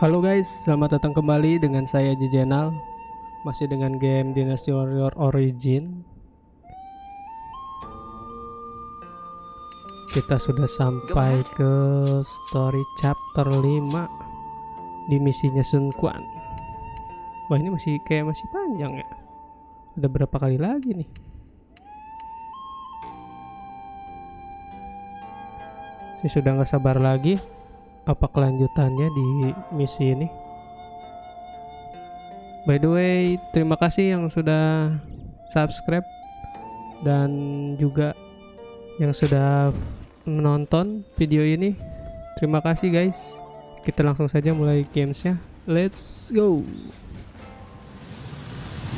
Halo guys, selamat datang kembali dengan saya Jejenal. Masih dengan game Dynasty Warrior Origin. Kita sudah sampai ke story chapter 5 di misinya Sun Quan. Wah, ini masih panjang ya. Ada berapa kali lagi nih? Saya sudah nggak sabar lagi apa kelanjutannya di misi ini. By the way, terima kasih yang sudah subscribe dan juga yang sudah menonton video ini. Terima kasih guys. Kita langsung saja mulai gamesnya. Let's go.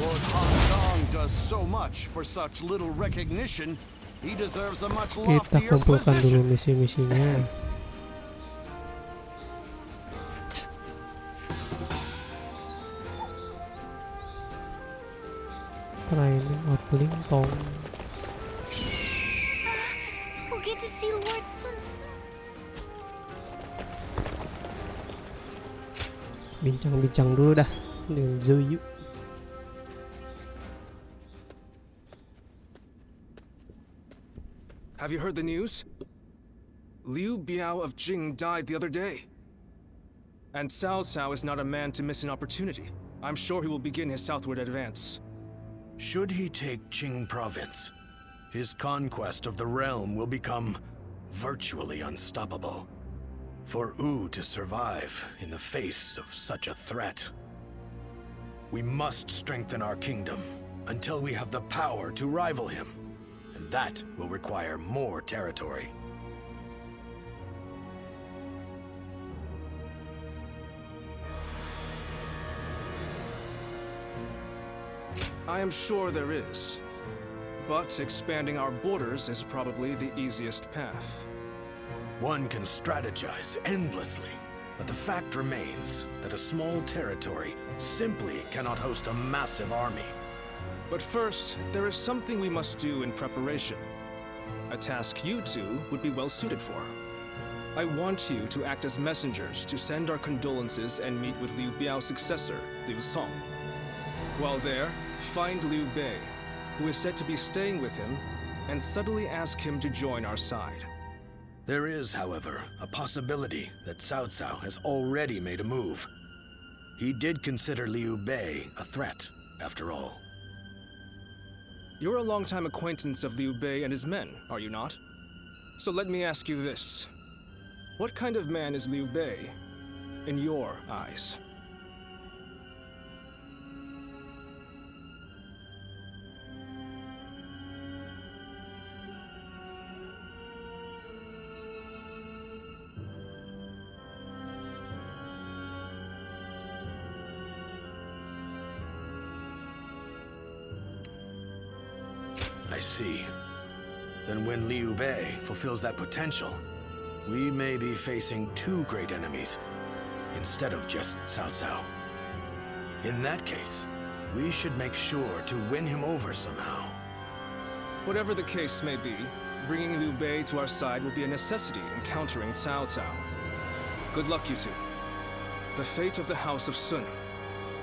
Lord Tong does so much for such little recognition. He deserves a much Kita loftier kumpulkan dulu position. misi-misinya. Training outling Tong. We'll get to see Lord Sun. Bincang-bincang dulu dah dengan Zoyu. Have you heard the news? Liu Biao of Jing died the other day. And Cao Cao is not a man to miss an opportunity. I'm sure he will begin his southward advance. Should he take Qing province, his conquest of the realm will become virtually unstoppable. For Wu to survive in the face of such a threat, we must strengthen our kingdom until we have the power to rival him, and that will require more territory. I am sure there is. But expanding our borders is probably the easiest path. One can strategize endlessly, but the fact remains that a small territory simply cannot host a massive army. But first, there is something we must do in preparation. A task you two would be well suited for. I want you to act as messengers to send our condolences and meet with Liu Biao's successor, Liu Song. While there, find Liu Bei, who is said to be staying with him, and subtly ask him to join our side. There is, however, a possibility that Cao Cao has already made a move. He did consider Liu Bei a threat, after all. You're a longtime acquaintance of Liu Bei and his men, are you not? So let me ask you this. What kind of man is Liu Bei, in your eyes? I see. Then when Liu Bei fulfills that potential, we may be facing two great enemies, instead of just Cao Cao. In that case, we should make sure to win him over somehow. Whatever the case may be, bringing Liu Bei to our side will be a necessity in countering Cao Cao. Good luck, you two. The fate of the House of Sun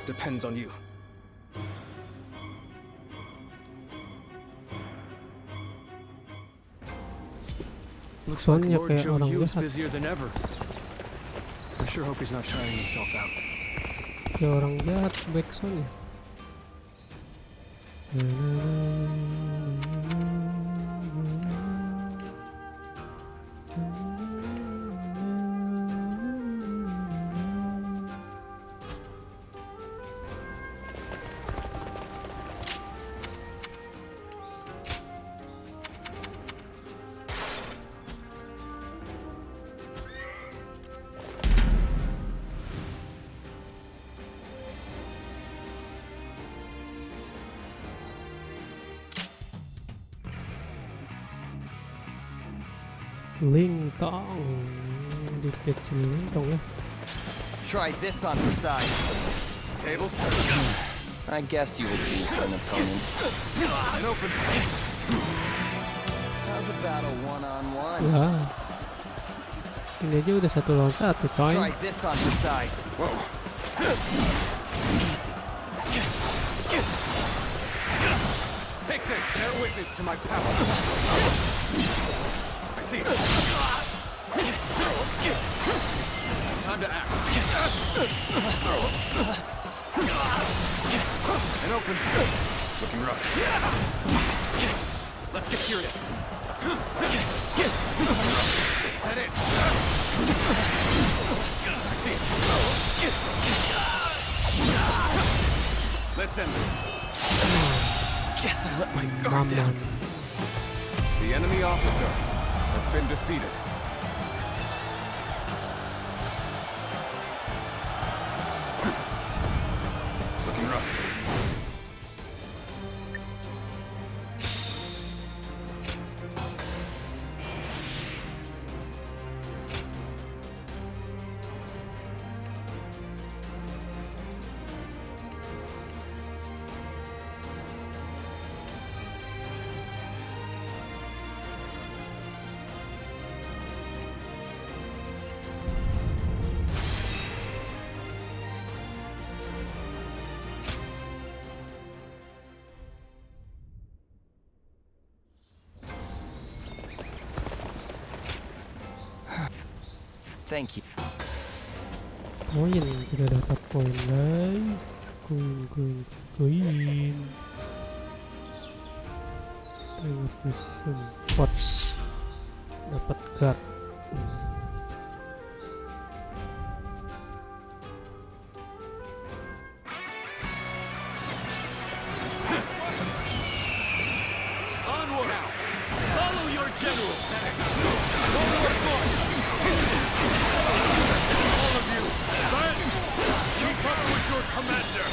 depends on you. Looks like Soalnya Lord kayak Zhou orang Yu's jahat. busier than ever. I sure hope he's not tiring himself out. Kayak orang jahat backsoundnya. Lintong, dikit si Lintong ya. Try this on for size. Tables turn. I guess you would do for an opponent. An open. How's about a one-on-one? Wah, Ini aja udah 1 lawan 1 coy. Try this on for size. Whoa. Easy. Take this. Bear witness to my power. I see it. Time to act. And open. Looking rough. Let's get serious. Is that it? I see it. Let's end this. Guess I let my guard down. The enemy officer has been defeated. Looking rough. Thank you. Koin, kita dapat koin guys. Koin. Dapat mesin pots. Dapat guard. Onwards! Follow your general! Forward march! All of you, advance! Keep up with your commander!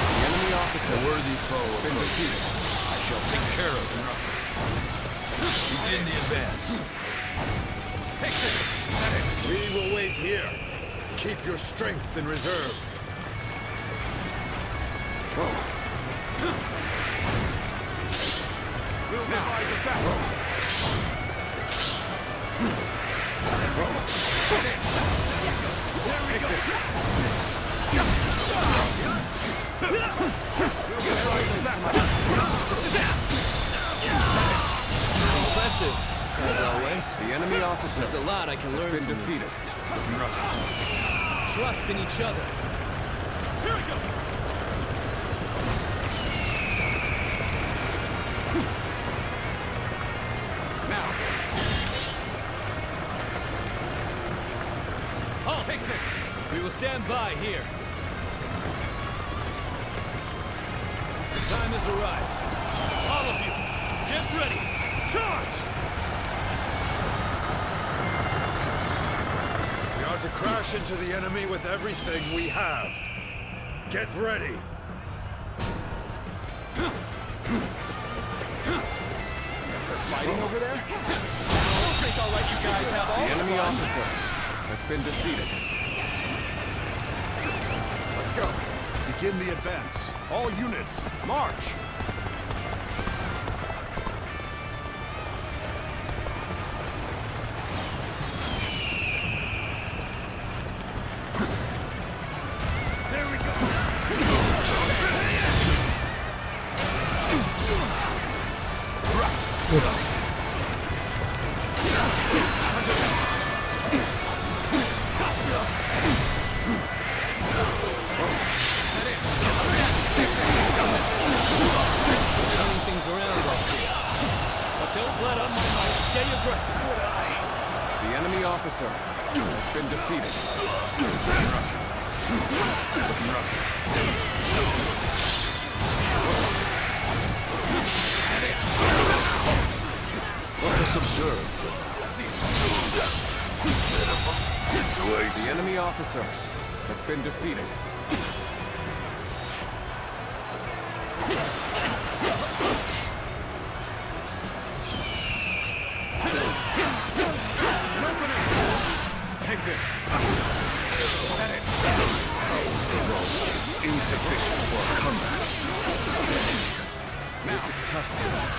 The enemy officer, a worthy foe, has been defeated. I shall take care of him. Begin the advance. Take this! We will wait here. Keep your strength in reserve. We'll divide the battle. Take this. Impressive, as always. The enemy officer There's a lot I can has learn been from you. defeated. Looking rough. Trust in each other. Here we go. Now. Halt! Take this. We will stand by here. The time has arrived. All of you, get ready. Charge! We are to crash into the enemy with everything we have. Get ready. They're fighting over there? I don't think I'll let you guys have all the enemy officer has been defeated. Let's go. Begin the advance. All units, march! There we go. Turning things around like this. But don't let up. Stay aggressive. The enemy officer has been defeated. Looking rough. Let us observe. The enemy officer has been defeated. Take this. Is insufficient for combat. This is tough.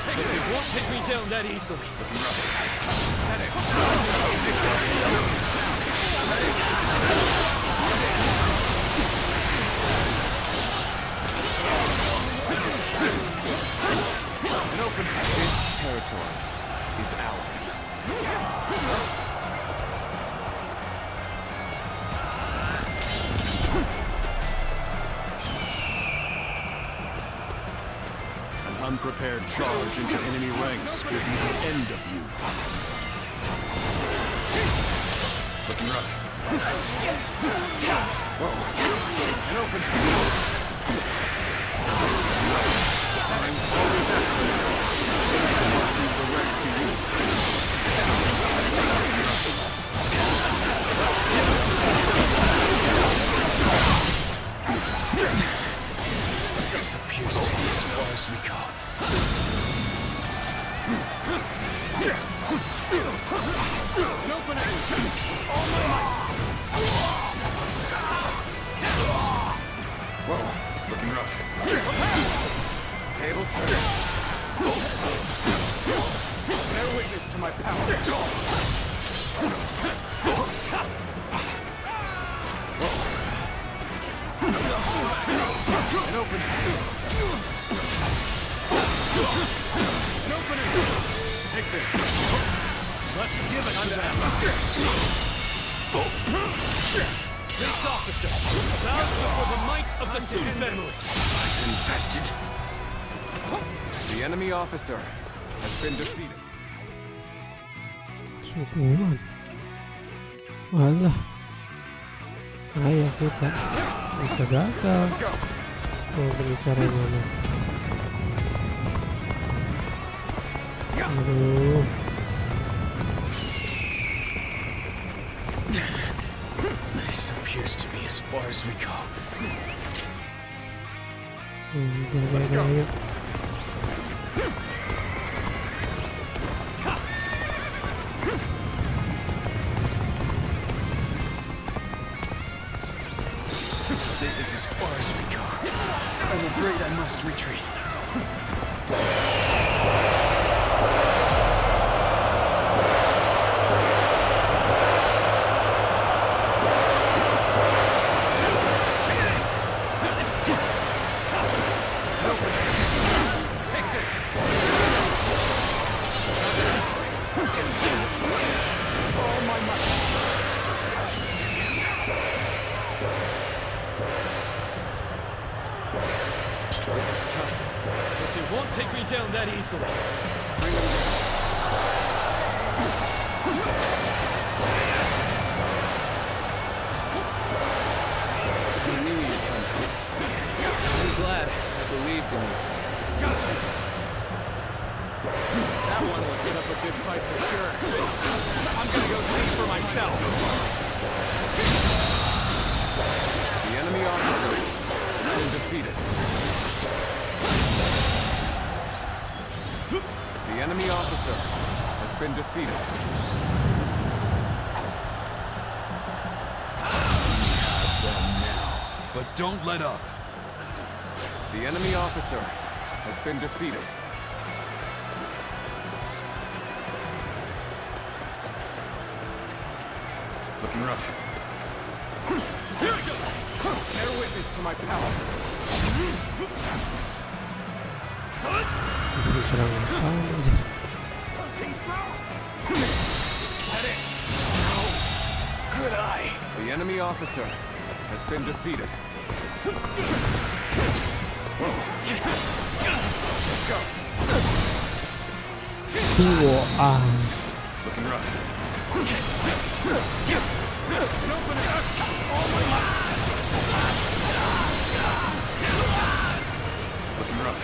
They won't take me down that easily. This territory is ours. An unprepared charge into enemy ranks will be the end of you. Looking rough. Whoa. And open. The rest to you. This appears to be as far as we go. Whoa, looking rough. Tables turn. Bear witness to my power. An open. An opening. Take this. Let's give it to them. This officer bows before the might of the Sun family. Infested. The enemy officer has been defeated. Syukuran. Alah. Ayah kita bisa gagal. Let's go. Oh, beri caranya nih. Aduh. This appears to be as far as we go. Let's go. Ayo. This is as far as we go. I'm afraid I must retreat. Take this. All my might. This is tough. But they won't take me down that easily. Bring them down. You knew you'd come. I'm glad I believed in you. Got you. That one will put up a good fight for sure. I'm gonna go see for myself. The enemy officer has been defeated. The enemy officer has been defeated. But don't let up. The enemy officer has been defeated. Looking rough. Here we go! Bear witness to my power. Beri serangan. Anjir. That it. Good eye. The enemy officer has been defeated. Let's go. Tunggu. Looking rough. An opening. All my might. Looking rough.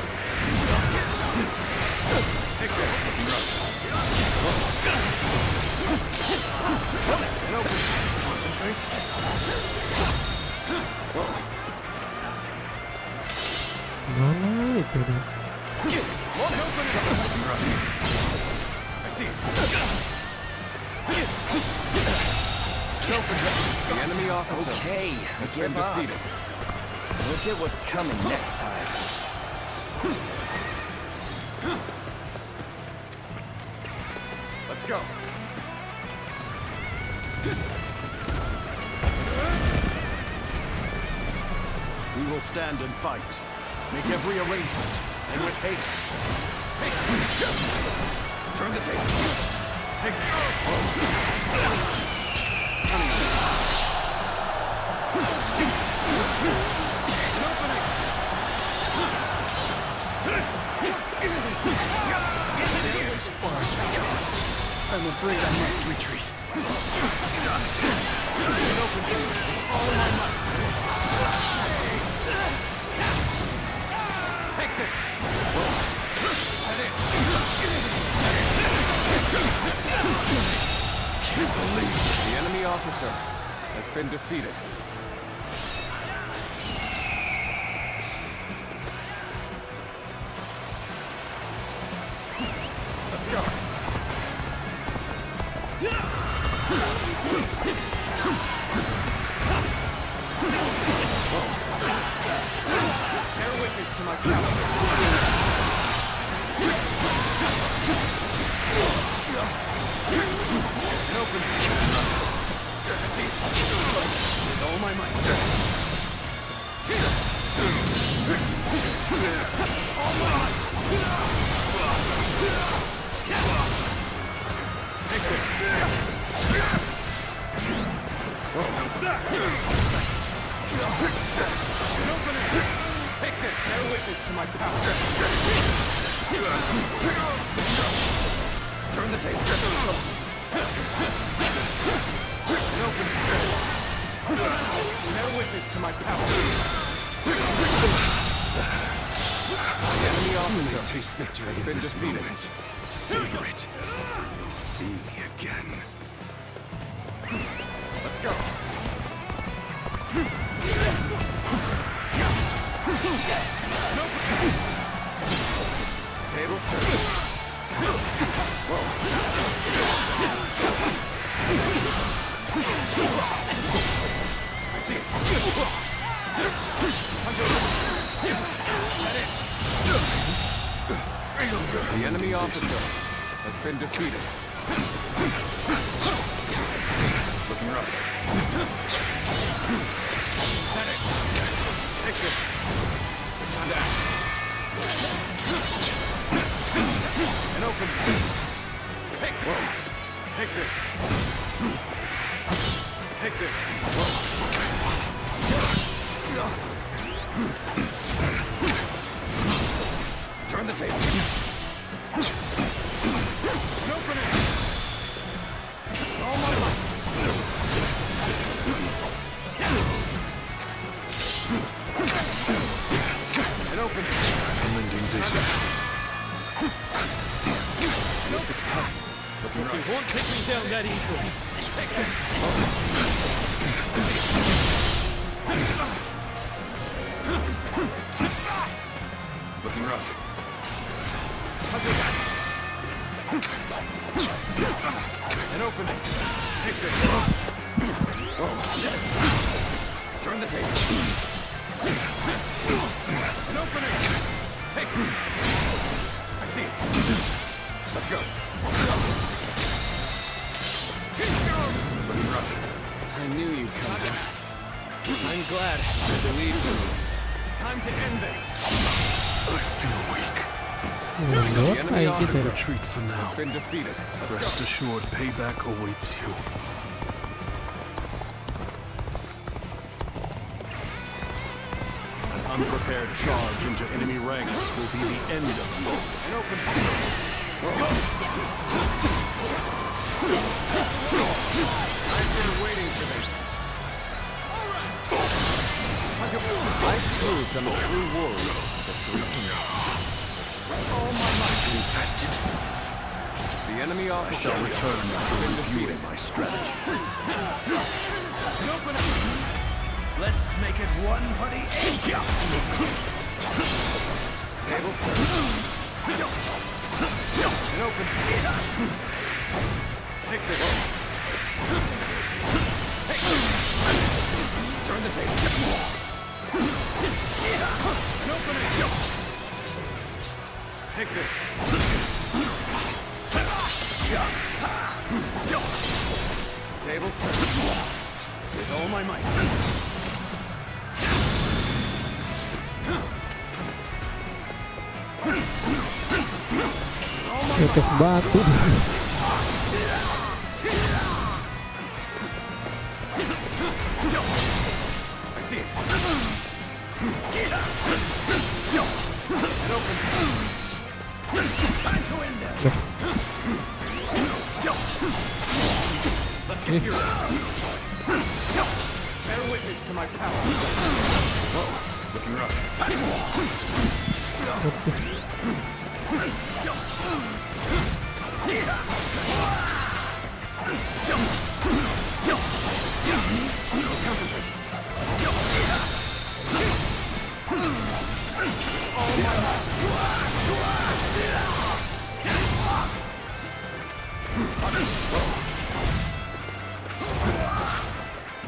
Take this. Looking rough. An opening. Concentrate. Mana itu dah? An opening. Looking rough. I see it. The enemy officer has been defeated. Look at what's coming next time. Let's go. We will stand and fight. Make every arrangement, and with haste. Take. Turn the table. Take. I'm afraid I must retreat. It opens with all my might. Take this. Can't believe it. The enemy officer has been defeated. Let's go. Bear witness to my power. And open. I see it. With all my might. All my might. Take this. Nice. Open it. Take this. Bear witness to my power. Turn the table. And open it. Bear witness to my power. The enemy officer taste victory has been defeated. Moment. Savor it. You'll see me again. Let's go. Tables turn. Whoa. I see it. The enemy officer has been defeated. Looking rough. Take this. Time to act. And open. Take. Whoa. Take this. Take this. Turn the table. And open it. All my might. And open it. Summoning vision. This is tough. You won't take me down that easily. Take this. Looking rough. And open it. Take this. Turn the table. And open it. Take it. I see it. Let's go. Looking rough. I knew you'd come back. I'm glad I believed in you. Time to end this. I feel weak. What? The enemy I get officer it. retreat for now. Has been defeated. Rest assured, payback awaits you. An unprepared charge into enemy ranks will be the end of you. And open. I've been waiting for this. I've proved I'm a true warrior for 3 kingdoms. All my might invested. The enemy officer shall return after reviewing my strategy. Open it. Let's make it one for the ages. Tables turn. And open. Take this. Take this. Turn the table. And open it. Take this. tables turn. With all my might. Tetes batu. I see it. Open. Time to end this. Let's get serious. Bear witness to my power. Whoa, looking rough. Concentrate.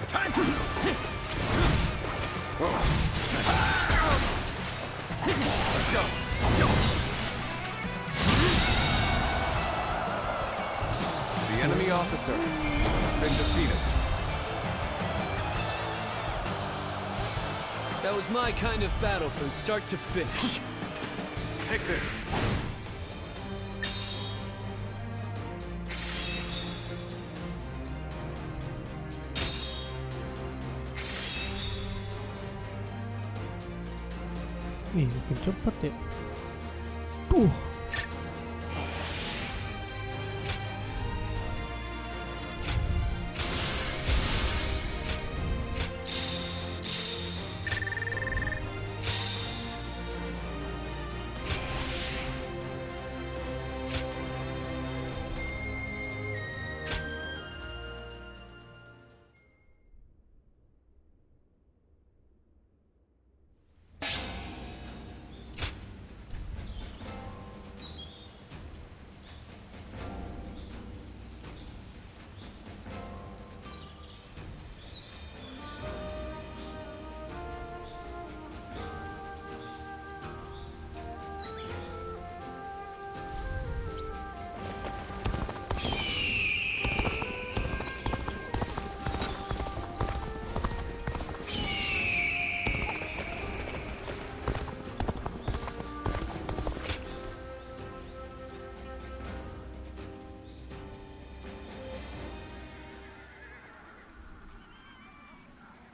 Time to. Whoa. Let's go. The enemy officer has been defeated. That was my kind of battle from start to finish. Take this. Ih, makin cepet ya.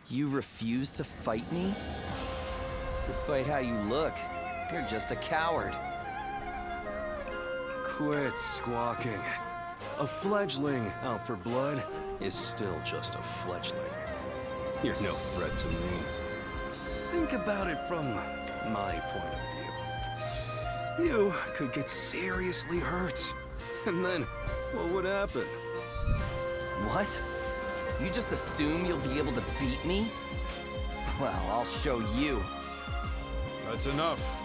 You refuse to fight me? Despite how you look, you're just a coward. Quit squawking. A fledgling out for blood is still just a fledgling. You're no threat to me. Think about it from my point of view. You could get seriously hurt. And then, what would happen? What? You just assume you'll be able to beat me? Well, I'll show you. That's enough.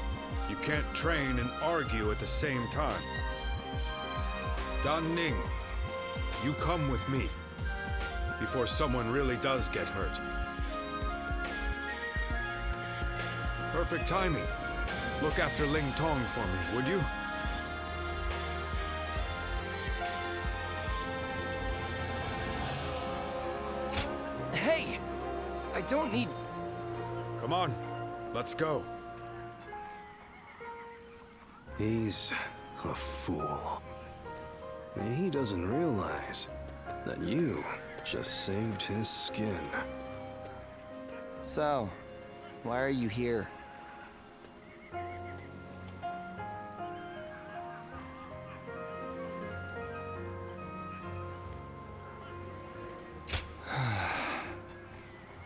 You can't train and argue at the same time. Dan Ning, you come with me. Before someone really does get hurt. Perfect timing. Look after Ling Tong for me, would you? Hey! I don't need... Come on, let's go. He's a fool. He doesn't realize that you just saved his skin. So, why are you here?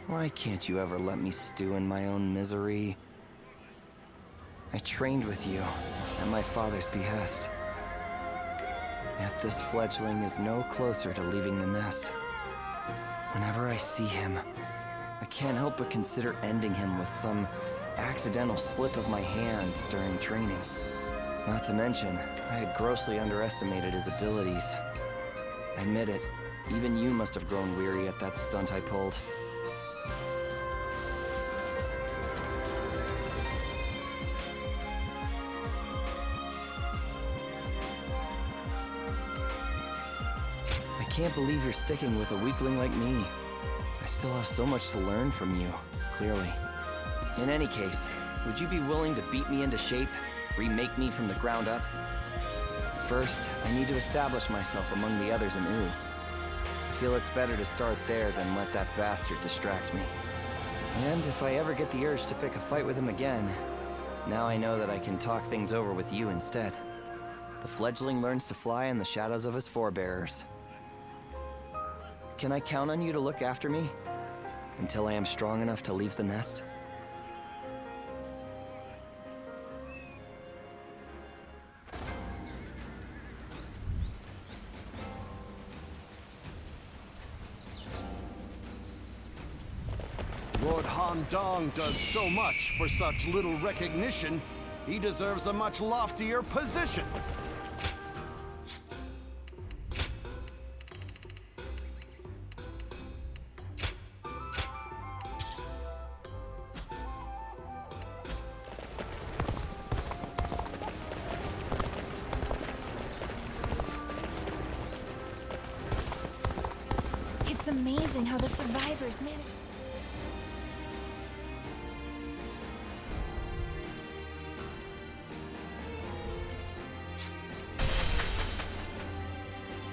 Why can't you ever let me stew in my own misery? I trained with you, at my father's behest. Yet this fledgling is no closer to leaving the nest. Whenever I see him, I can't help but consider ending him with some accidental slip of my hand during training. Not to mention, I had grossly underestimated his abilities. Admit it, even you must have grown weary at that stunt I pulled. I can't believe you're sticking with a weakling like me. I still have so much to learn from you, clearly. In any case, would you be willing to beat me into shape? Remake me from the ground up? First, I need to establish myself among the others in Wu. I feel it's better to start there than let that bastard distract me. And if I ever get the urge to pick a fight with him again, now I know that I can talk things over with you instead. The fledgling learns to fly in the shadows of his forebearers. Can I count on you to look after me? Until I am strong enough to leave the nest? Lord Han Dong does so much for such little recognition. He deserves a much loftier position. It's amazing how the survivors managed.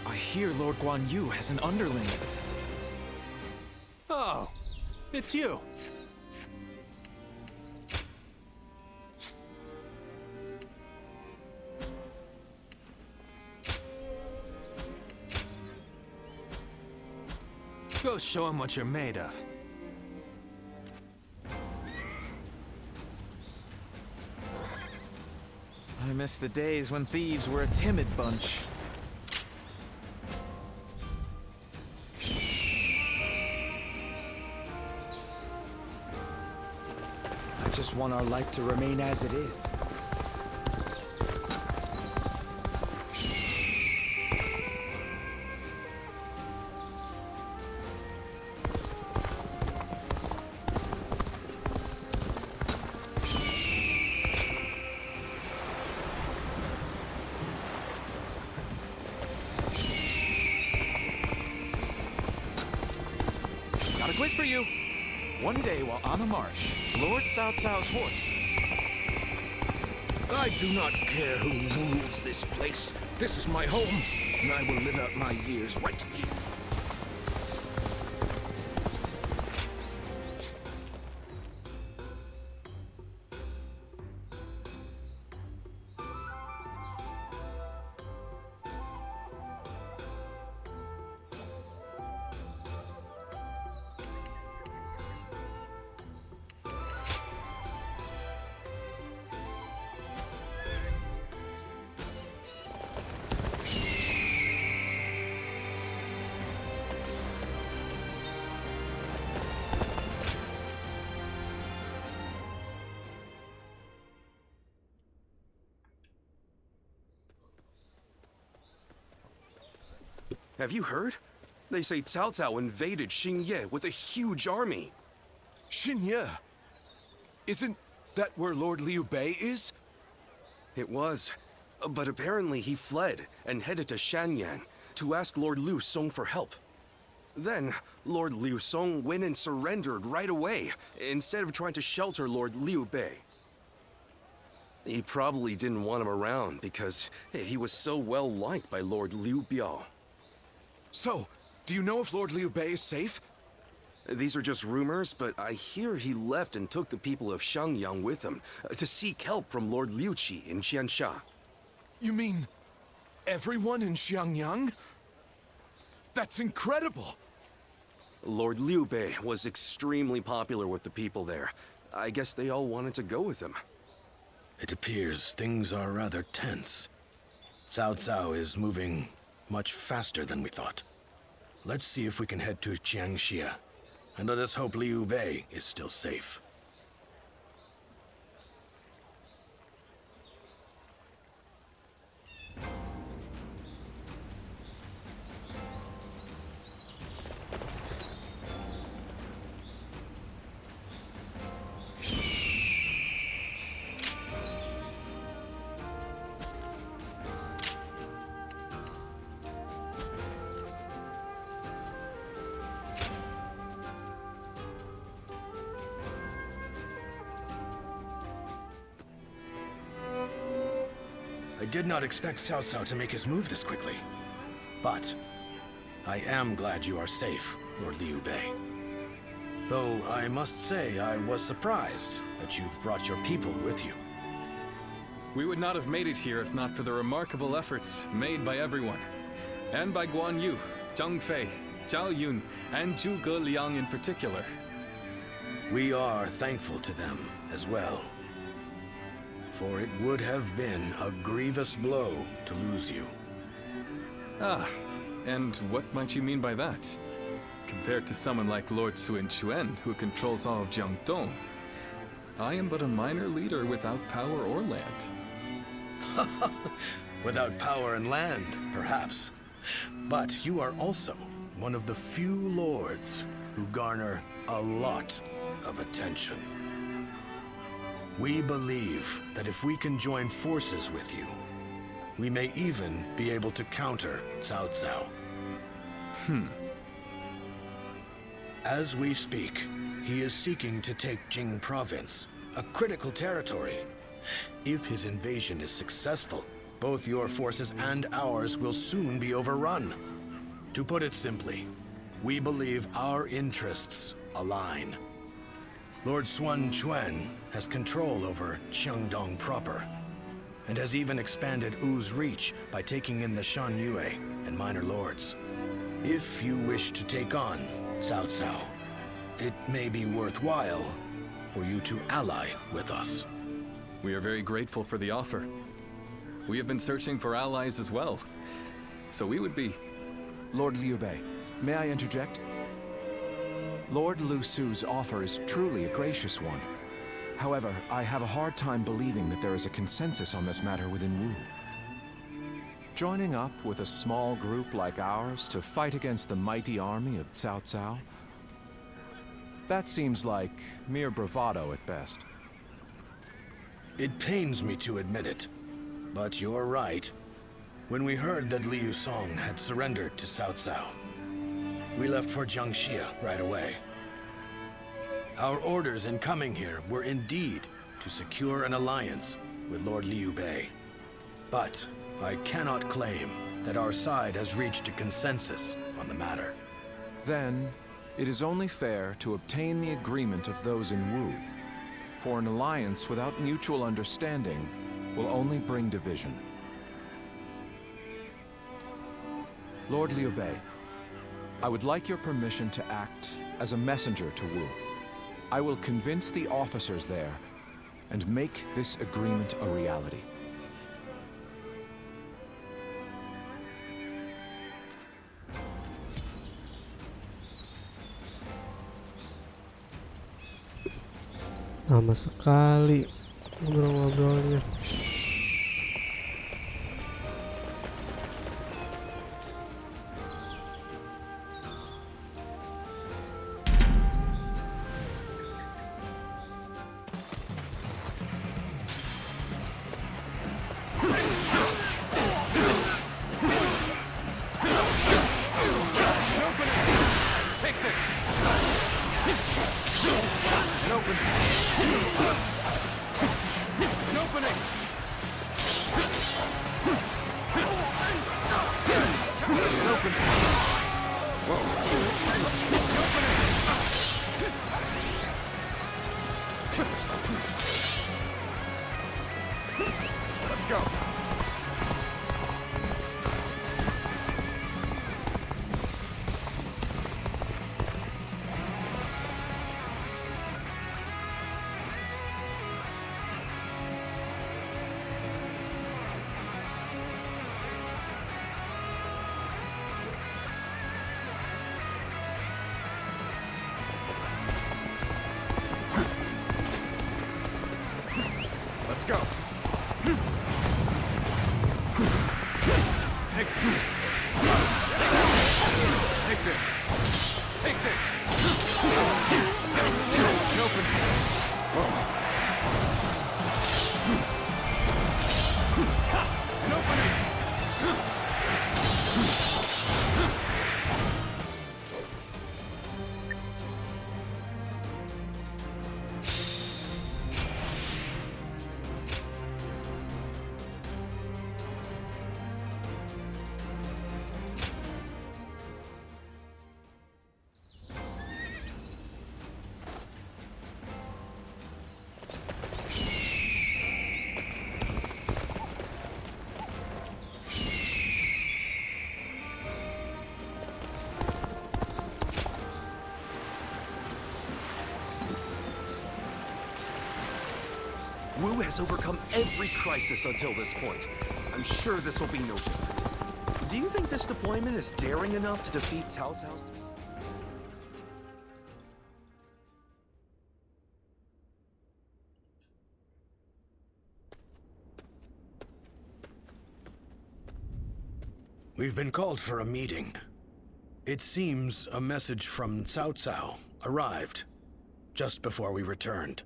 I hear Lord Guan Yu has an underling. Oh, it's you. Go show him what you're made of. I miss the days when thieves were a timid bunch. I just want our life to remain as it is. Got a quiz for you. One day while on a march, Lord Cao Cao's horse. I do not care who rules this place. This is my home, and I will live out my years right here. Have you heard? They say Cao Cao invaded Xingye with a huge army. Xingye? Isn't that where Lord Liu Bei is? It was. But apparently he fled and headed to Shanyang to ask Lord Liu Song for help. Then, Lord Liu Song went and surrendered right away, instead of trying to shelter Lord Liu Bei. He probably didn't want him around because he was so well liked by Lord Liu Biao. So, do you know if Lord Liu Bei is safe? These are just rumors, but I hear he left and took the people of Shangyang with him to seek help from Lord Liu Qi in Qiansha. You mean everyone in Xiangyang? That's incredible! Lord Liu Bei was extremely popular with the people there. I guess they all wanted to go with him. It appears things are rather tense. Cao Cao is moving much faster than we thought. Let's see if we can head to Jiangxia, and let us hope Liu Bei is still safe. did not expect Cao Cao to make his move this quickly. But I am glad you are safe, Lord Liu Bei. Though I must say I was surprised that you've brought your people with you. We would not have made it here if not for the remarkable efforts made by everyone. And by Guan Yu, Zhang Fei, Zhao Yun, and Zhuge Liang in particular. We are thankful to them as well. For it would have been a grievous blow to lose you. Ah, and what might you mean by that? Compared to someone like Lord Sun Quan, who controls all of Jiangdong, I am but a minor leader without power or land. Without power and land, perhaps. But you are also one of the few lords who garner a lot of attention. We believe that if we can join forces with you, we may even be able to counter Cao Cao. As we speak, he is seeking to take Jing Province, a critical territory. If his invasion is successful, both your forces and ours will soon be overrun. To put it simply, we believe our interests align. Lord Sun Quan has control over Qiangdong proper, and has even expanded Wu's reach by taking in the Shan Yue and minor lords. If you wish to take on Cao Cao, it may be worthwhile for you to ally with us. We are very grateful for the offer. We have been searching for allies as well, so we would be... Lord Liu Bei, may I interject? Lord Lu Su's offer is truly a gracious one. However, I have a hard time believing that there is a consensus on this matter within Wu. Joining up with a small group like ours to fight against the mighty army of Cao Cao? That seems like mere bravado at best. It pains me to admit it, but you're right. When we heard that Liu Song had surrendered to Cao Cao, we left for Jiangxia right away. Our orders in coming here were indeed to secure an alliance with Lord Liu Bei. But I cannot claim that our side has reached a consensus on the matter. Then, it is only fair to obtain the agreement of those in Wu. For an alliance without mutual understanding will only bring division. Lord Liu Bei, I would like your permission to act as a messenger to Wu. I will convince the officers there and make this agreement a reality. Lama sekali ngobrol-ngobrolnya. Let's go. Let's go. Take this. Take this. Open. An opening. Wu has overcome every crisis until this point. I'm sure this will be no different. Do you think this deployment is daring enough to defeat Cao Cao's? We've been called for a meeting. It seems a message from Cao Cao arrived just before we returned.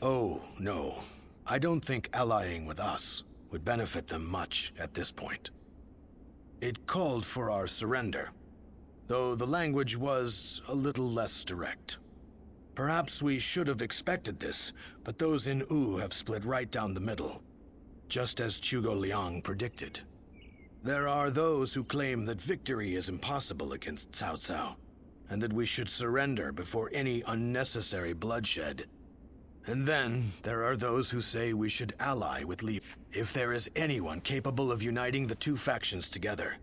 Oh, no. I don't think allying with us would benefit them much at this point. It called for our surrender, though the language was a little less direct. Perhaps we should have expected this, but those in Wu have split right down the middle, just as Zhuge Liang predicted. There are those who claim that victory is impossible against Cao Cao, and that we should surrender before any unnecessary bloodshed. And then, there are those who say we should ally with Li. If there is anyone capable of uniting the two factions together,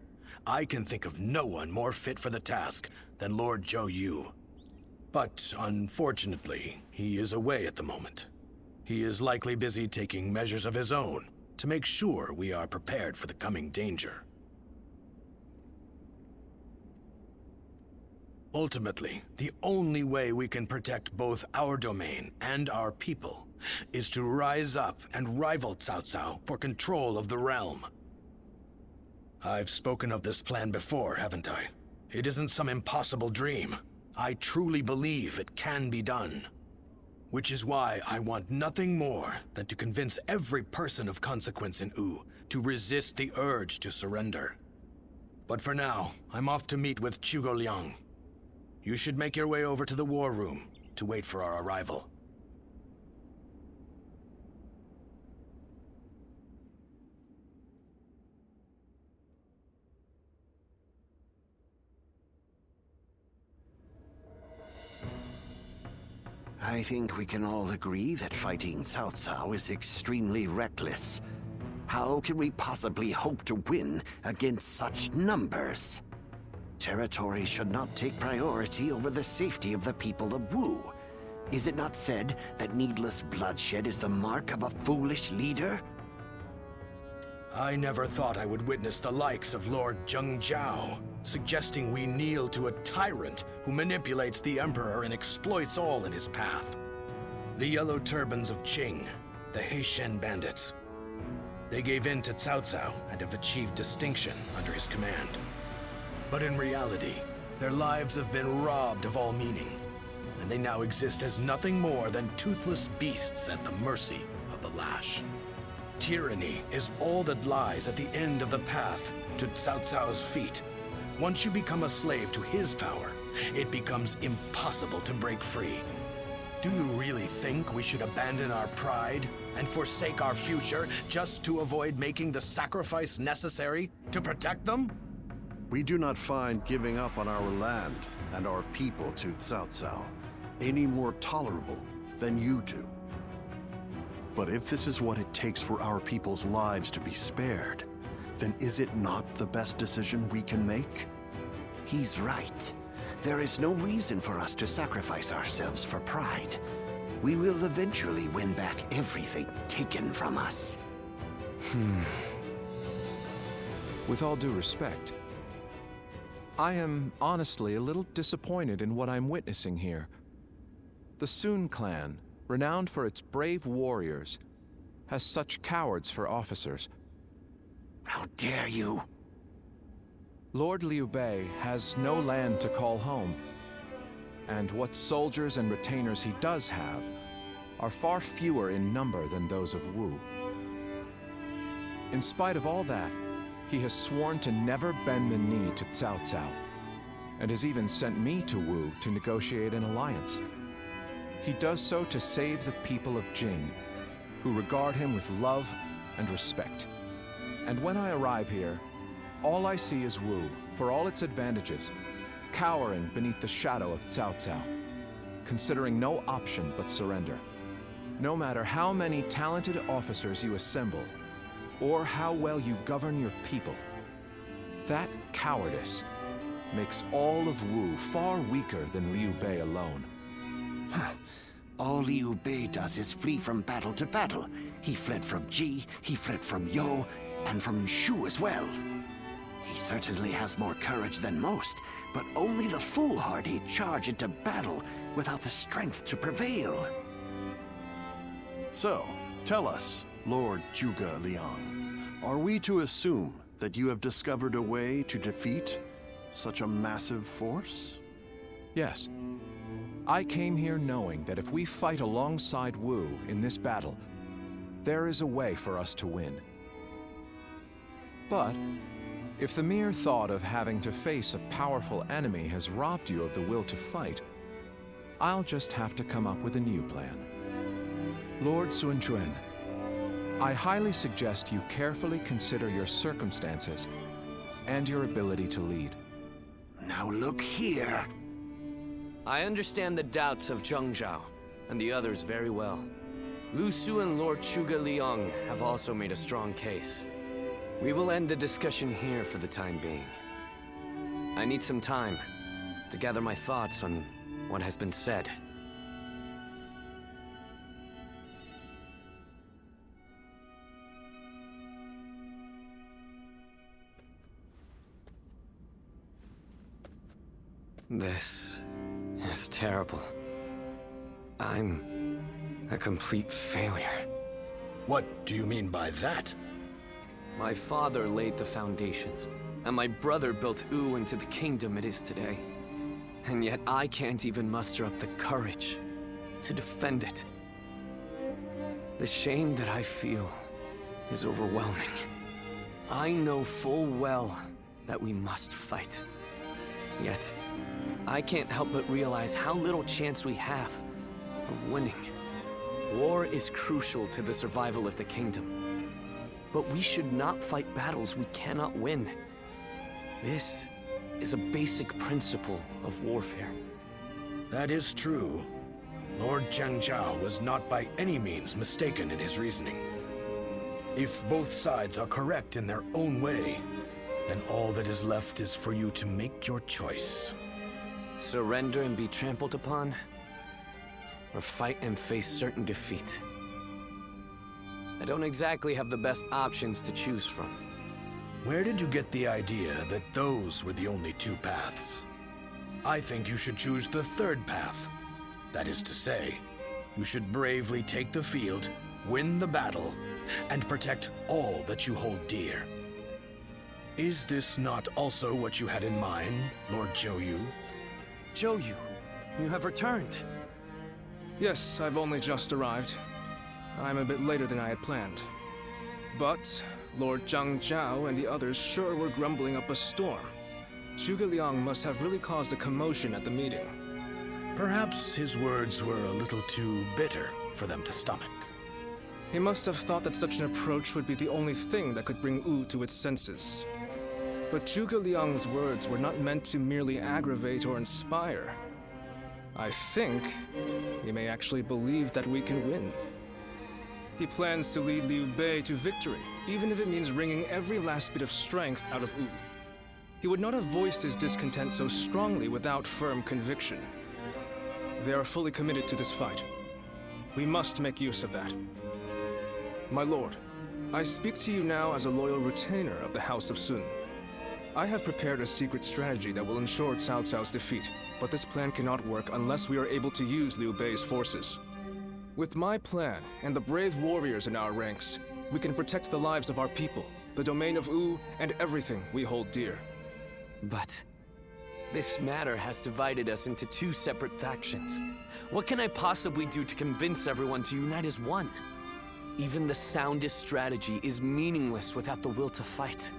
I can think of no one more fit for the task than Lord Zhou Yu. But, unfortunately, he is away at the moment. He is likely busy taking measures of his own to make sure we are prepared for the coming danger. Ultimately, the only way we can protect both our domain and our people is to rise up and rival Cao Cao for control of the realm. I've spoken of this plan before, haven't I? It isn't some impossible dream. I truly believe it can be done. Which is why I want nothing more than to convince every person of consequence in Wu to resist the urge to surrender. But for now, I'm off to meet with Zhuge Liang. You should make your way over to the war room to wait for our arrival. I think we can all agree that fighting Cao Cao is extremely reckless. How can we possibly hope to win against such numbers? Territory should not take priority over the safety of the people of Wu. Is it not said that needless bloodshed is the mark of a foolish leader? I never thought I would witness the likes of Lord Zheng Jiao, suggesting we kneel to a tyrant who manipulates the Emperor and exploits all in his path. The Yellow Turbans of Qing, the Heishen bandits. They gave in to Cao Cao and have achieved distinction under his command. But in reality, their lives have been robbed of all meaning, and they now exist as nothing more than toothless beasts at the mercy of the lash. Tyranny is all that lies at the end of the path to Cao Cao's feet. Once you become a slave to his power, it becomes impossible to break free. Do you really think we should abandon our pride and forsake our future just to avoid making the sacrifice necessary to protect them? We do not find giving up on our land and our people to Cao Cao any more tolerable than you do. But if this is what it takes for our people's lives to be spared, then is it not the best decision we can make? He's right. There is no reason for us to sacrifice ourselves for pride. We will eventually win back everything taken from us. With all due respect, I am honestly a little disappointed in what I'm witnessing here. The Sun clan, renowned for its brave warriors, has such cowards for officers. How dare you! Lord Liu Bei has no land to call home, and what soldiers and retainers he does have are far fewer in number than those of Wu. In spite of all that, he has sworn to never bend the knee to Cao Cao, and has even sent me to Wu to negotiate an alliance. He does so to save the people of Jing, who regard him with love and respect. And when I arrive here, all I see is Wu, for all its advantages, cowering beneath the shadow of Cao Cao, considering no option but surrender. No matter how many talented officers you assemble, or how well you govern your people, That cowardice makes all of Wu far weaker than Liu Bei alone. All Liu Bei does is flee from battle to battle. He fled from Ji, he fled from Yo, and from Shu as well. He certainly has more courage than most, but only the foolhardy charge into battle without the strength to prevail. So, tell us, Lord Zhuge Liang, are we to assume that you have discovered a way to defeat such a massive force? Yes. I came here knowing that if we fight alongside Wu in this battle, there is a way for us to win. But if the mere thought of having to face a powerful enemy has robbed you of the will to fight, I'll just have to come up with a new plan. Lord Sun Quan, I highly suggest you carefully consider your circumstances and your ability to lead. Now look here. I understand the doubts of Zheng Zhao and the others very well. Lu Su and Lord Zhuge Liang have also made a strong case. We will end the discussion here for the time being. I need some time to gather my thoughts on what has been said. This is terrible. I'm a complete failure. What do you mean by that? My father laid the foundations, and my brother built Wu into the kingdom it is today. And yet I can't even muster up the courage to defend it. The shame that I feel is overwhelming. I know full well that we must fight. Yet, I can't help but realize how little chance we have of winning. War is crucial to the survival of the kingdom. But we should not fight battles we cannot win. This is a basic principle of warfare. That is true. Lord Zheng Zhao was not by any means mistaken in his reasoning. If both sides are correct in their own way, then all that is left is for you to make your choice. Surrender and be trampled upon, or fight and face certain defeat. I don't exactly have the best options to choose from. Where did you get the idea that those were the only two paths? I think you should choose the third path. That is to say, you should bravely take the field, win the battle, and protect all that you hold dear. Is this not also what you had in mind, Lord Zhou Yu? Zhou Yu, you have returned. Yes, I've only just arrived. I'm a bit later than I had planned. But Lord Zhang Zhao and the others sure were grumbling up a storm. Zhuge Liang must have really caused a commotion at the meeting. Perhaps his words were a little too bitter for them to stomach. He must have thought that such an approach would be the only thing that could bring Wu to its senses. But Zhuge Liang's words were not meant to merely aggravate or inspire. I think he may actually believe that we can win. He plans to lead Liu Bei to victory, even if it means wringing every last bit of strength out of Wu. He would not have voiced his discontent so strongly without firm conviction. They are fully committed to this fight. We must make use of that. My lord, I speak to you now as a loyal retainer of the House of Sun. I have prepared a secret strategy that will ensure Cao Cao's defeat, but this plan cannot work unless we are able to use Liu Bei's forces. With my plan and the brave warriors in our ranks, we can protect the lives of our people, the domain of Wu, and everything we hold dear. But this matter has divided us into two separate factions. What can I possibly do to convince everyone to unite as one? Even the soundest strategy is meaningless without the will to fight.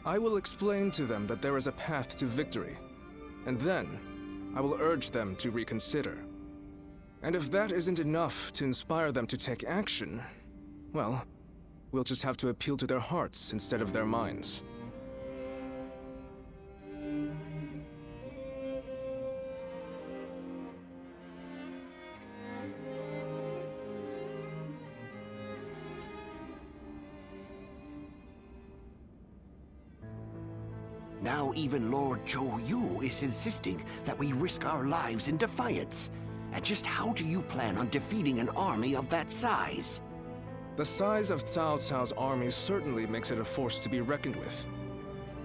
I will explain to them that there is a path to victory, and then I will urge them to reconsider. And if that isn't enough to inspire them to take action, well, we'll just have to appeal to their hearts instead of their minds. Now even Lord Zhou Yu is insisting that we risk our lives in defiance. And just how do you plan on defeating an army of that size? The size of Cao Cao's army certainly makes it a force to be reckoned with.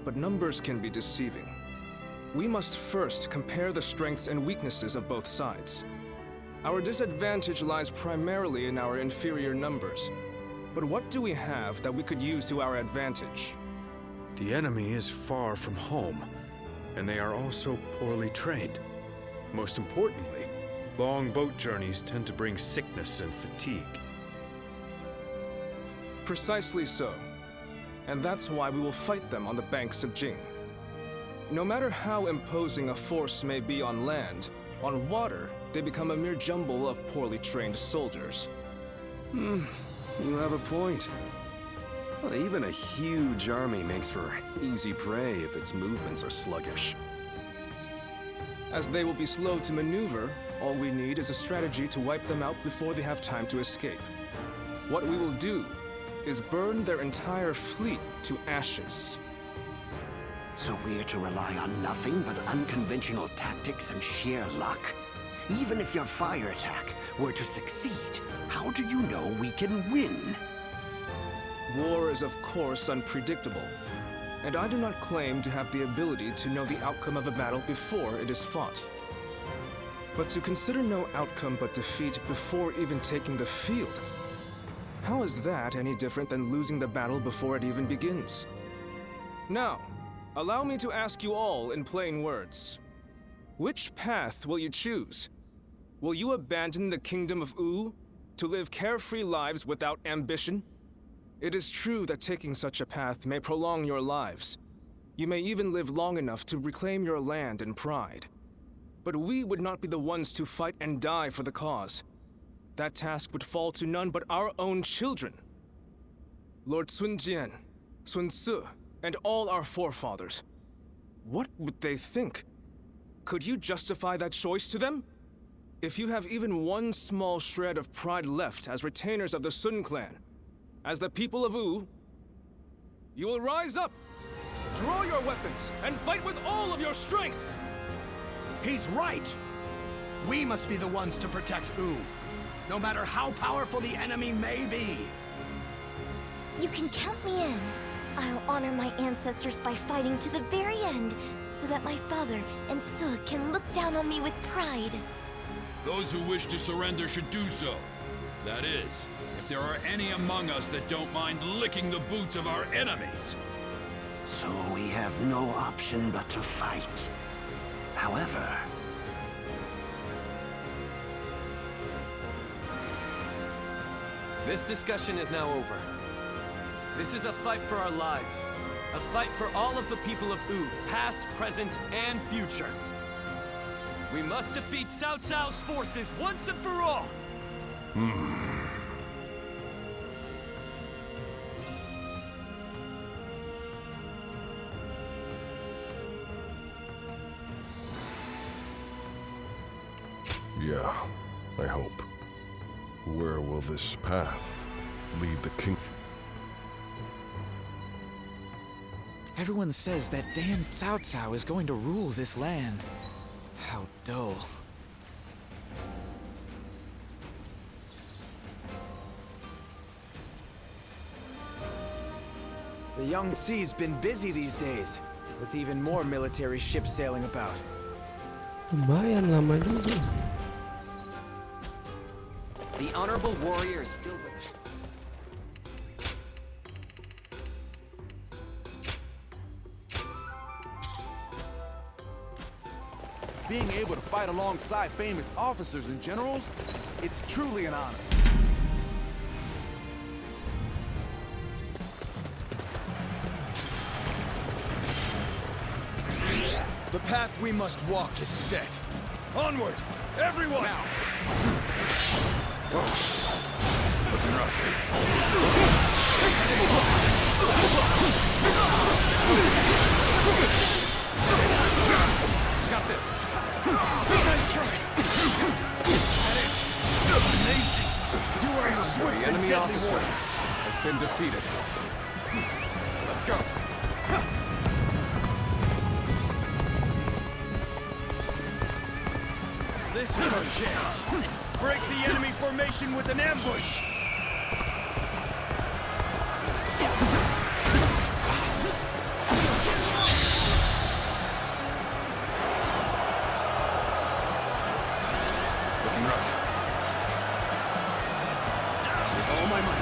But numbers can be deceiving. We must first compare the strengths and weaknesses of both sides. Our disadvantage lies primarily in our inferior numbers. But what do we have that we could use to our advantage? The enemy is far from home, and they are also poorly trained. Most importantly, long boat journeys tend to bring sickness and fatigue. Precisely so. And that's why we will fight them on the banks of Jing. No matter how imposing a force may be on land, on water, they become a mere jumble of poorly trained soldiers. You have a point. Well, even a huge army makes for easy prey if its movements are sluggish. As they will be slow to maneuver, all we need is a strategy to wipe them out before they have time to escape. What we will do is burn their entire fleet to ashes. So we're to rely on nothing but unconventional tactics and sheer luck? Even if your fire attack were to succeed, how do you know we can win? War is of course unpredictable, and I do not claim to have the ability to know the outcome of a battle before it is fought. But to consider no outcome but defeat before even taking the field, how is that any different than losing the battle before it even begins? Now, allow me to ask you all in plain words. Which path will you choose? Will you abandon the kingdom of Wu to live carefree lives without ambition? It is true that taking such a path may prolong your lives. You may even live long enough to reclaim your land and pride. But we would not be the ones to fight and die for the cause. That task would fall to none but our own children. Lord Sun Jian, Sun Ce, and all our forefathers. What would they think? Could you justify that choice to them? If you have even one small shred of pride left as retainers of the Sun clan, as the people of Wu, you will rise up, draw your weapons, and fight with all of your strength! He's right! We must be the ones to protect Wu, no matter how powerful the enemy may be! You can count me in. I'll honor my ancestors by fighting to the very end, so that my father and Su can look down on me with pride. Those who wish to surrender should do so. That is, if there are any among us that don't mind licking the boots of our enemies. So we have no option but to fight. However... This discussion is now over. This is a fight for our lives. A fight for all of the people of Wu, past, present, and future. We must defeat Cao Cao's forces once and for all! Yeah, I hope. Where will this path lead the king? Everyone says that damn Cao Cao is going to rule this land. How dull. The Young Sea's been busy these days, with even more military ships sailing about. Lumayan lama juga. The honorable warrior is still with us. Being able to fight alongside famous officers and generals, it's truly an honor. The path we must walk is set. Onward, everyone! Now. Looking rough. Got this. Nice try. Amazing. You are a swift The enemy and deadly officer warrior. has been defeated. Let's go. This is our chance. Break the enemy formation with an ambush. Looking rough. With all my might.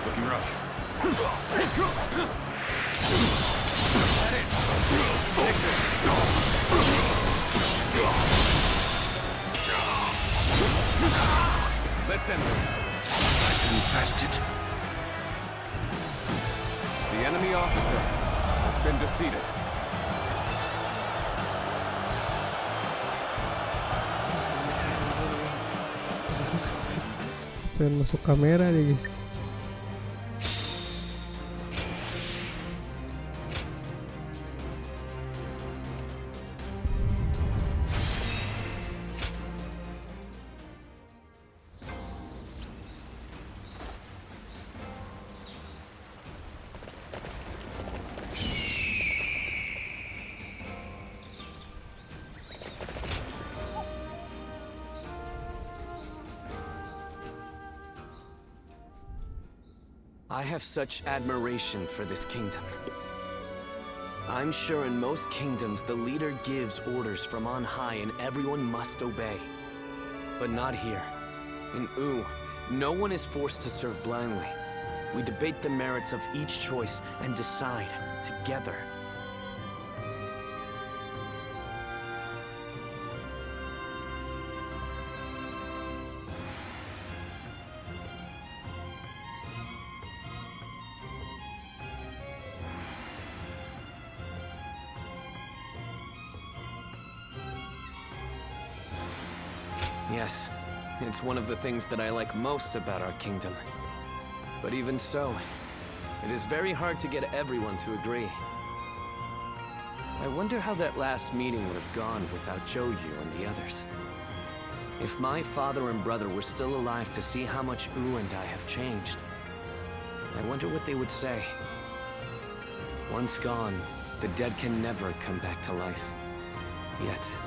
Looking rough. Let's end this. I confessed it. The enemy officer has been defeated. Pengen masuk kamera deh guys. I have such admiration for this kingdom. I'm sure in most kingdoms the leader gives orders from on high and everyone must obey. But not here. In Wu, no one is forced to serve blindly. We debate the merits of each choice and decide together. Yes, it's one of the things that I like most about our kingdom. But even so, it is very hard to get everyone to agree. I wonder how that last meeting would have gone without Zhou Yu and the others. If my father and brother were still alive to see how much Wu and I have changed, I wonder what they would say. Once gone, the dead can never come back to life. Yet,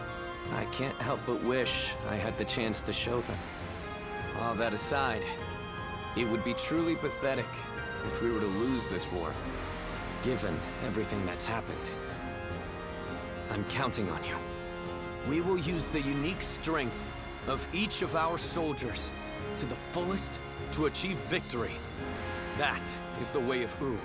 I can't help but wish I had the chance to show them. All that aside, it would be truly pathetic if we were to lose this war, given everything that's happened. I'm counting on you. We will use the unique strength of each of our soldiers to the fullest to achieve victory. That is the way of Wu.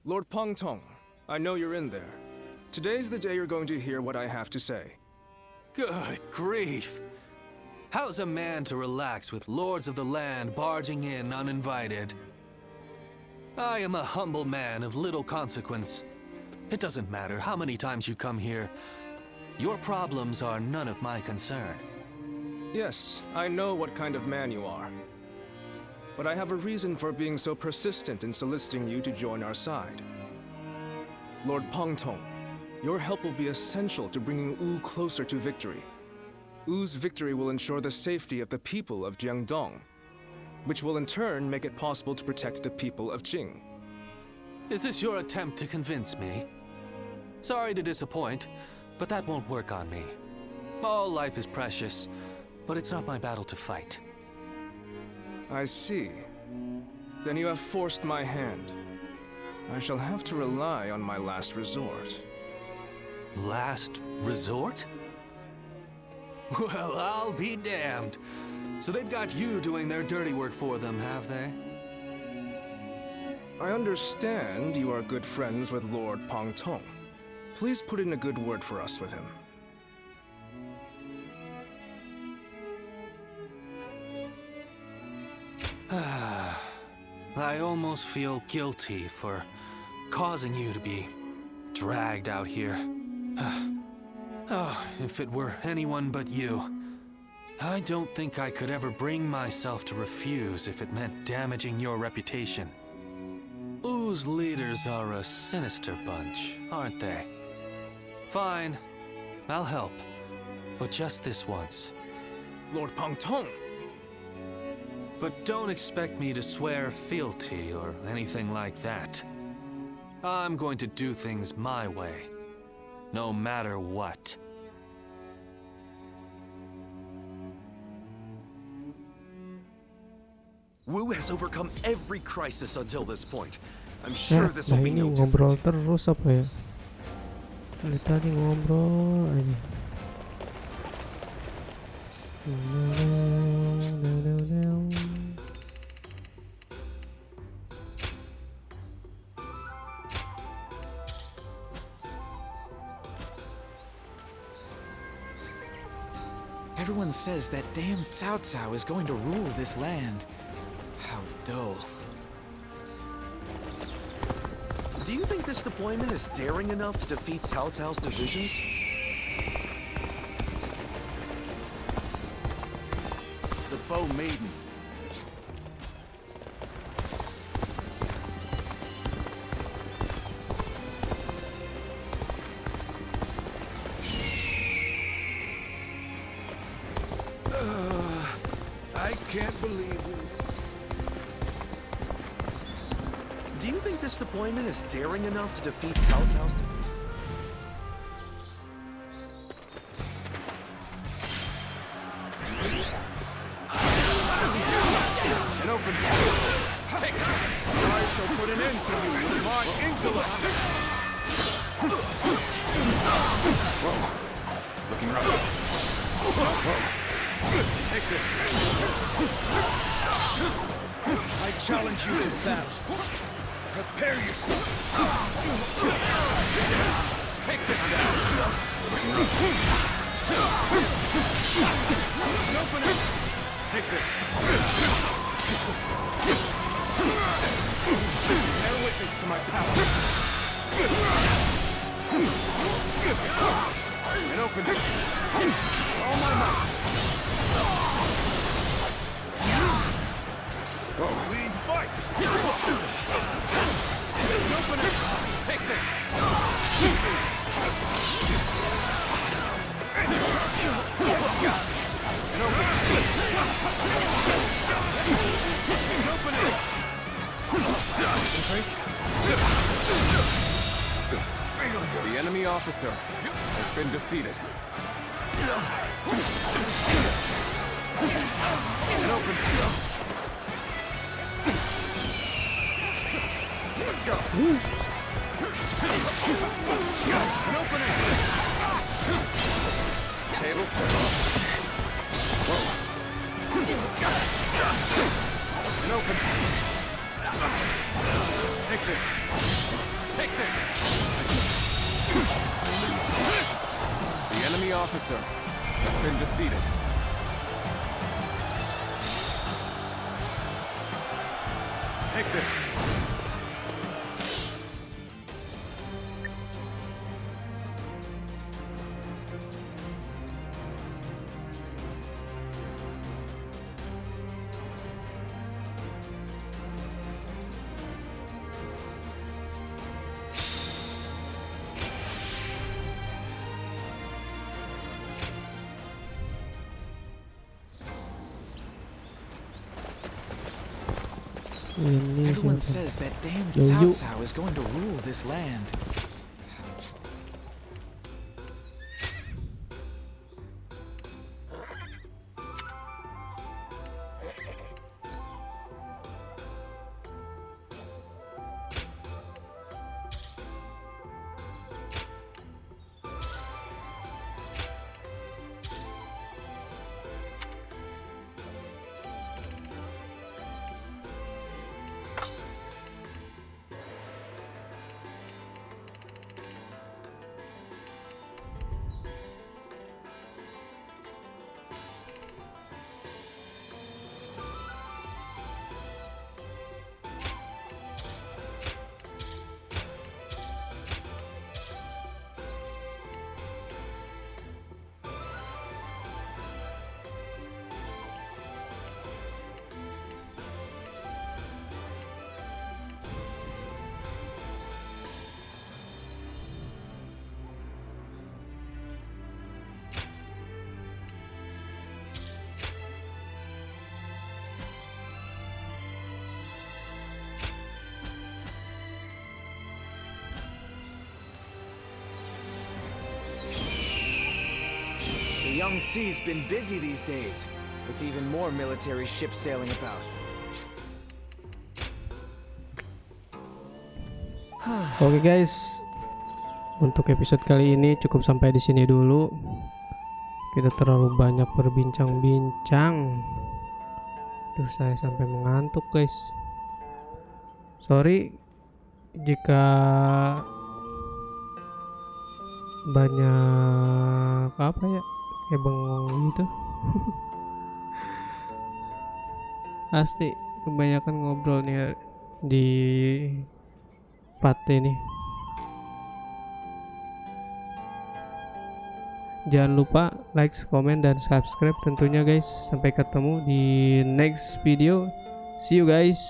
Lord Tong, I know you're in there. Today's the day you're going to hear what I have to say. Good grief! How's a man to relax with lords of the land barging in uninvited? I am a humble man of little consequence. It doesn't matter how many times you come here. Your problems are none of my concern. Yes, I know what kind of man you are. But I have a reason for being so persistent in soliciting you to join our side. Lord Tong, your help will be essential to bringing Wu closer to victory. Wu's victory will ensure the safety of the people of Jiangdong, which will in turn make it possible to protect the people of Jing. Is this your attempt to convince me? Sorry to disappoint, but that won't work on me. All life is precious, but it's not my battle to fight. I see. Then you have forced my hand. I shall have to rely on my last resort. Last resort? Well, I'll be damned. So they've got you doing their dirty work for them, have they? I understand you are good friends with Lord Tong. Please put in a good word for us with him. I almost feel guilty for causing you to be dragged out here. Oh, if it were anyone but you. I don't think I could ever bring myself to refuse if it meant damaging your reputation. Wu's leaders are a sinister bunch, aren't they? Fine. I'll help. But just this once. Lord Pang Tong! But don't expect me to swear fealty or anything like that. I'm going to do things my way. No matter what. Wu has overcome every crisis until this point. I'm sure this will Nah be ini no ngobrol different. terus apa ya? Dari tadi ngobrol aja. Everyone says that damn Cao Cao is going to rule this land. How dull. Do you think this deployment is daring enough to defeat Cao Cao's divisions? The Bow Maiden. I can't believe it. Do you think this deployment is daring enough to defeat Cao Cao's divisions? An open take. I shall put an end to you with my intellect. Whoa. Looking rough. Whoa. Take this. I challenge you to battle. Prepare yourself. Take this down. Open it. Take this. Bear witness to my power. And open it. All my might. We fight! Open it! Take this! And open it! The enemy officer has been defeated. And open it! Let's go! And open it! Tables turn. Whoa. And open it! Take this! Take this! The enemy officer has been defeated. Take this! Everyone says that damn Cao Cao is going to rule this land. The Yangtze's been busy these days, with even more military ships sailing about. Oke guys, untuk episode kali ini cukup sampai di sini dulu. Kita terlalu banyak berbincang-bincang. Terus saya sampai mengantuk guys. Sorry jika banyak apa ya, kayak bengong gitu. Asli kebanyakan ngobrol nih di part ini. Jangan lupa like, comment, dan subscribe tentunya guys. Sampai ketemu di next video. See you guys.